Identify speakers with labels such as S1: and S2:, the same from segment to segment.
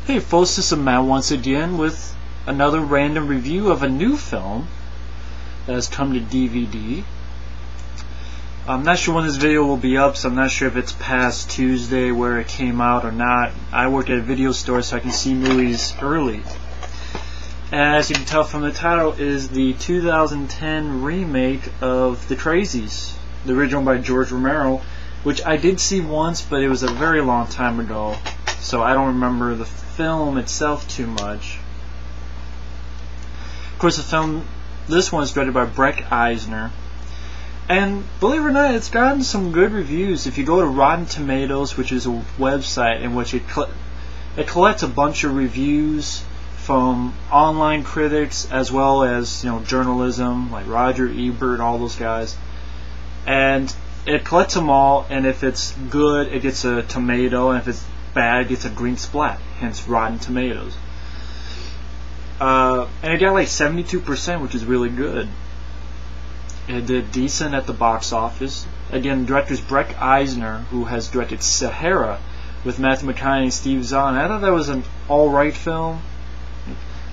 S1: Hey folks, this is Matt once again with another random review of a new film that has come to DVD. I'm not sure when this video will be up, so I'm not sure if it's past Tuesday where it came out or not. I work at a video store so I can see movies early. And as you can tell from the title, is the 2010 remake of The Crazies, the original by George Romero, which I did see once, but it was a very long time ago, so I don't remember the film itself too much. Of course, this one is directed by Breck Eisner, and believe it or not, it's gotten some good reviews. If you go to Rotten Tomatoes, which is a website in which it collects a bunch of reviews from online critics as well as journalism like Roger Ebert, all those guys, and it collects them all, and if it's good it gets a tomato, and if it's bad it gets a green splat, hence Rotten Tomatoes. And it got like 72%, which is really good. It did decent at the box office. Again, director's Breck Eisner, who has directed Sahara with Matthew McConaughey and Steve Zahn. I thought that was an alright film.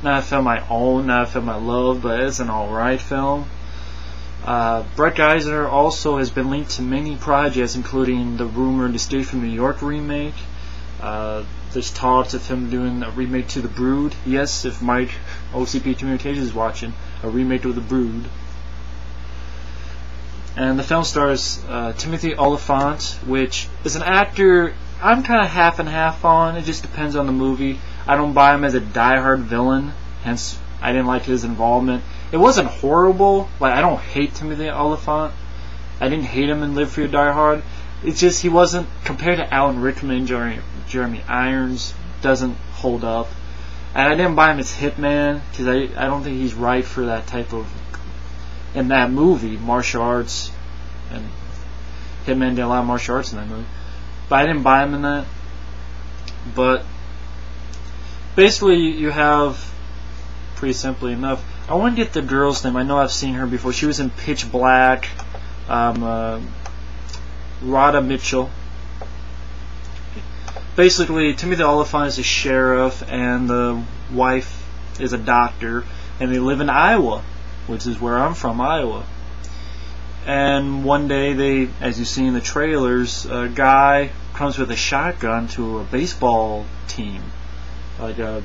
S1: Not a film I own, not a film I love, but it's an alright film. Breck Eisner also has been linked to many projects, including the rumored Escape from New York remake. There's talks of him doing a remake to The Brood. Yes, if Mike OCP Communications is watching, a remake of The Brood. And the film stars Timothy Olyphant, which is an actor I'm kind of half and half on. It just depends on the movie. I don't buy him as a die-hard villain, hence I didn't like his involvement. It wasn't horrible. Like, I don't hate Timothy Olyphant. I didn't hate him in Live Free or Die Hard. It's just he wasn't, compared to Alan Rickman and Jeremy Irons, doesn't hold up. And I didn't buy him as Hitman because I don't think he's right for that type of, in that movie, martial arts. And Hitman did a lot of martial arts in that movie. But I didn't buy him in that. But basically you have, pretty simply enough, I want to get the girl's name. I know I've seen her before. She was in Pitch Black. Radha Mitchell. Basically, Timothy Olyphant is a sheriff, and the wife is a doctor, and they live in Iowa, which is where I'm from, Iowa. And one day, they, as you see in the trailers, a guy comes with a shotgun to a baseball team. Like a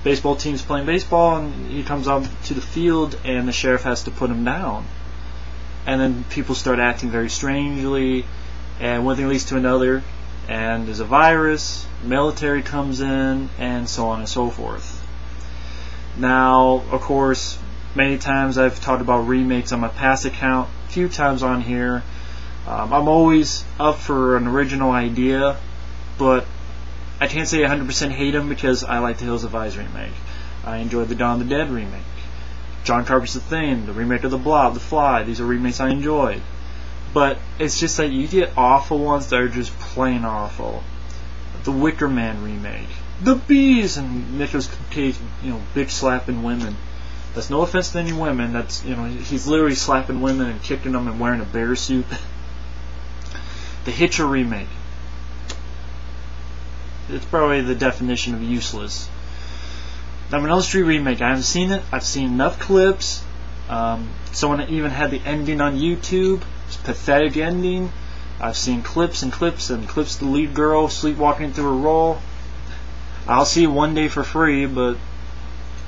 S1: baseball team's playing baseball, and he comes out to the field, and the sheriff has to put him down. And then people start acting very strangely, and one thing leads to another, and there's a virus, military comes in, and so on and so forth. Now, of course, many times I've talked about remakes on my past account, a few times on here. I'm always up for an original idea, but I can't say 100% hate them because I like the Hills Have Eyes remake. I enjoyed the Dawn of the Dead remake. John Carpenter's The Thing, the remake of The Blob, The Fly. These are remakes I enjoyed. But it's just that you get awful ones that are just plain awful. The Wicker Man remake. The Bees, and Nicolas Cage, bitch slapping women. That's no offense to any women. That's, he's literally slapping women and kicking them and wearing a bear suit. The Hitcher remake. It's probably the definition of useless. Diamond Elm Street remake. I haven't seen it. I've seen enough clips. Someone even had the ending on YouTube. It's a pathetic ending. I've seen clips and clips and clips of the lead girl sleepwalking through a roll. I'll see it one day for free, but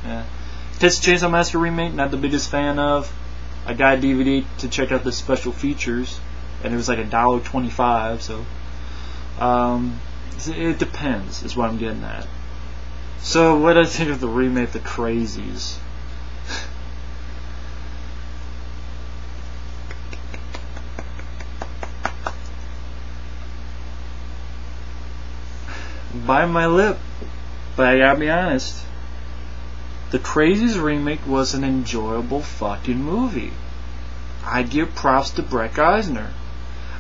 S1: yeah. Texas Chainsaw Massacre remake, not the biggest fan of. I got a DVD to check out the special features, and it was like $1.25, so it depends, is what I'm getting at. So, what do I think of the remake, The Crazies? Bite my lip, but I gotta be honest. The Crazies remake was an enjoyable fucking movie. I give props to Breck Eisner.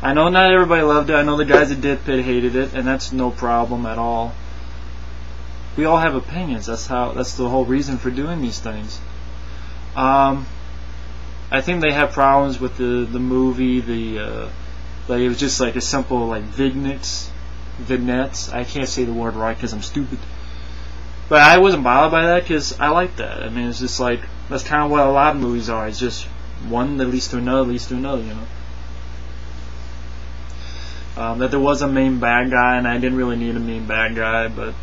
S1: I know not everybody loved it. I know the guys that did Pit hated it, and that's no problem at all. We all have opinions. That's the whole reason for doing these things. I think they have problems with the movie. Like, it was just like a simple like vignettes. I can't say the word right because I'm stupid. But I wasn't bothered by that because I like that. I mean, it's just like, that's kind of what a lot of movies are. It's just one that leads to another, you know. That there was a main bad guy, and I didn't really need a main bad guy, but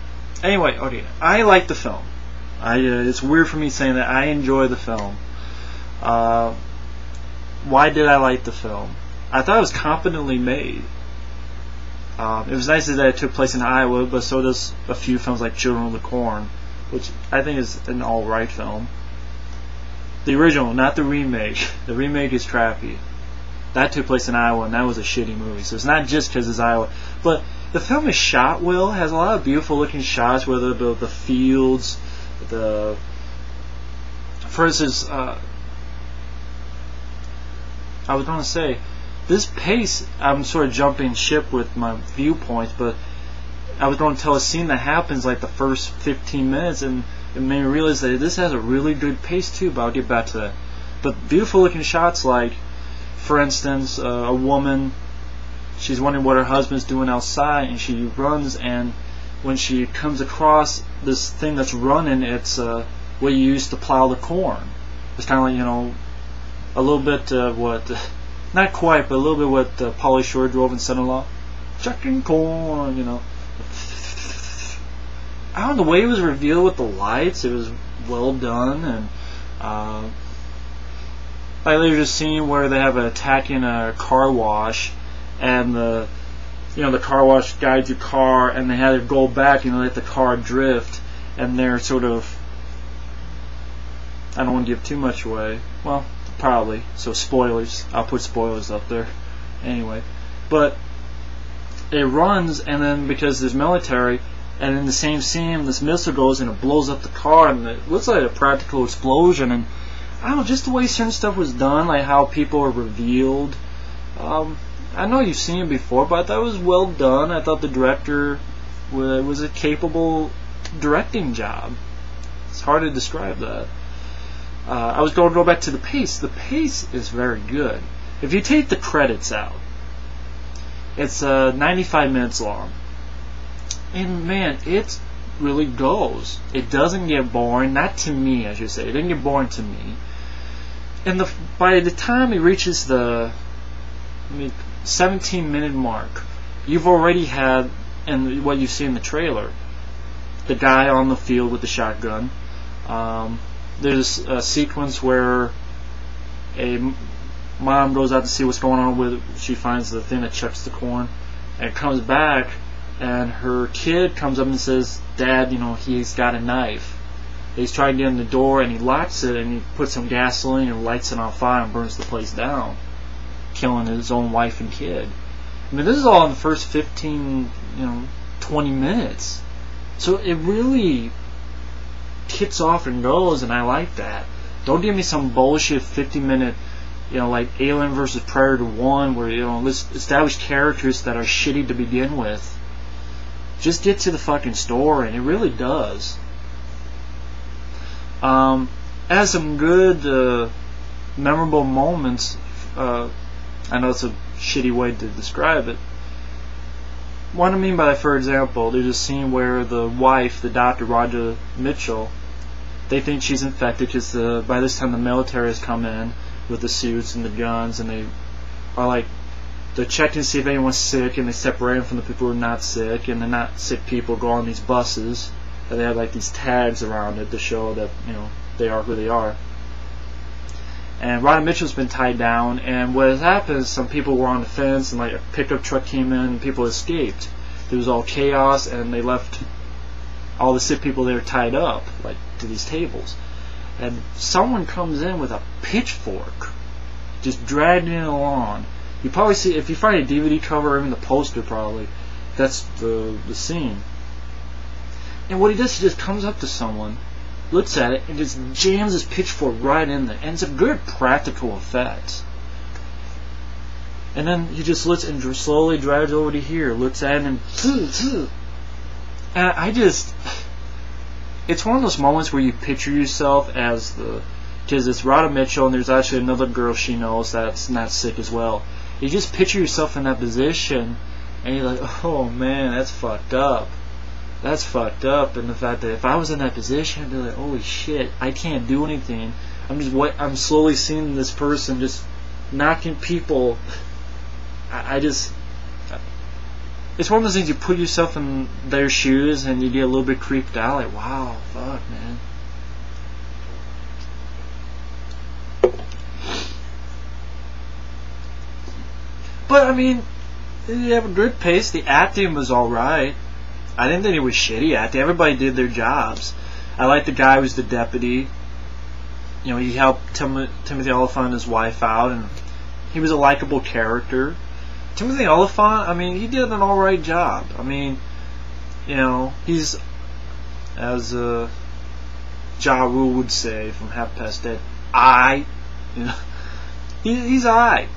S1: anyway, okay, I like the film. It's weird for me saying that. I enjoy the film. Why did I like the film? I thought it was competently made. It was nice that it took place in Iowa, but so does a few films like Children of the Corn, which I think is an alright film. The original, not the remake. The remake is crappy. That took place in Iowa, and that was a shitty movie. So it's not just because it's Iowa. But the film is shot well. Has a lot of beautiful looking shots, whether the fields, for instance, I was going to say, this pace, I'm sort of jumping ship with my viewpoints, but I was going to tell a scene that happens like the first 15 minutes, and it made me realize that this has a really good pace too, but I'll get back to that. But beautiful looking shots, like, for instance, a woman, she's wondering what her husband's doing outside, and she runs, and when she comes across this thing that's running, it's what you use to plow the corn. It's kind of like, you know, a little bit what, not quite, but a little bit what Pauly Shore drove in Son-in-Law. Chucking corn, you know. I don't know, the way it was revealed with the lights, it was well done, and like there's a scene where they have an attack in a car wash, and the car wash guides your car, and they had to go back and let the car drift, and they're sort of, I don't want to give too much away. Well, probably. So spoilers. I'll put spoilers up there. Anyway, but it runs, and then because there's military, and in the same scene, this missile goes and it blows up the car, and it looks like a practical explosion. And I don't know, just the way certain stuff was done, like how people are revealed. I know you've seen it before, but I thought it was well done. I thought the director was a capable directing job. It's hard to describe that. I was going to go back to the pace. The pace is very good. If you take the credits out, it's 95 minutes long. And man, it really goes. It doesn't get boring. Not to me, I should say. It didn't get boring to me. And by the time it reaches the 17-minute mark, you've already had, and what you see in the trailer, the guy on the field with the shotgun. There's a sequence where a mom goes out to see what's going on with it. She finds the thing that chucks the corn, and comes back, and her kid comes up and says, "Dad, you know, he's got a knife." He's trying to get in the door, and he locks it, and he puts some gasoline and lights it on fire and burns the place down, killing his own wife and kid. I mean, this is all in the first 15, 20 minutes. So it really kicks off and goes, and I like that. Don't give me some bullshit 50-minute, like Alien vs. Predator 1, where, let's establish characters that are shitty to begin with. Just get to the fucking story, and it really does. It has some good, memorable moments. I know it's a shitty way to describe it. What I mean by that, for example, there's a scene where the wife, the doctor, Radha Mitchell, they think she's infected because by this time the military has come in with the suits and the guns, and they are like, they're checking to see if anyone's sick, and they separate them from the people who are not sick, and the not sick people go on these buses, and they have like these tags around it to show that they are who they are. And Radha Mitchell's been tied down, and what has happened is some people were on the fence, and like a pickup truck came in, and people escaped. There was all chaos, and they left all the sick people there tied up, like to these tables. And someone comes in with a pitchfork, just dragging it along. You probably see, if you find a DVD cover or even the poster, probably that's the scene. And what he does, he just comes up to someone, looks at it, and just jams his pitchfork right in there. And it's a good practical effect. And then he just looks and slowly drives over to here, looks at it, and it's one of those moments where you picture yourself as because it's Radha Mitchell, and there's actually another girl she knows that's not sick as well. You just picture yourself in that position, and you're like, oh man, that's fucked up. that's fucked up. And the fact that if I was in that position, I'd be like, holy shit, I can't do anything. I'm slowly seeing this person just knocking people. It's one of those things, you put yourself in their shoes and you get a little bit creeped out, like, wow, fuck, man. But I mean, you have a good pace. The acting was alright. I didn't think it was shitty acting. Everybody did their jobs. I liked the guy who was the deputy. You know, he helped Timothy Olyphant and his wife out, and he was a likable character. Timothy Olyphant, I mean, he did an alright job. I mean, you know, he's, as Ja Rule would say from Half Past Dead, you know, he's alright.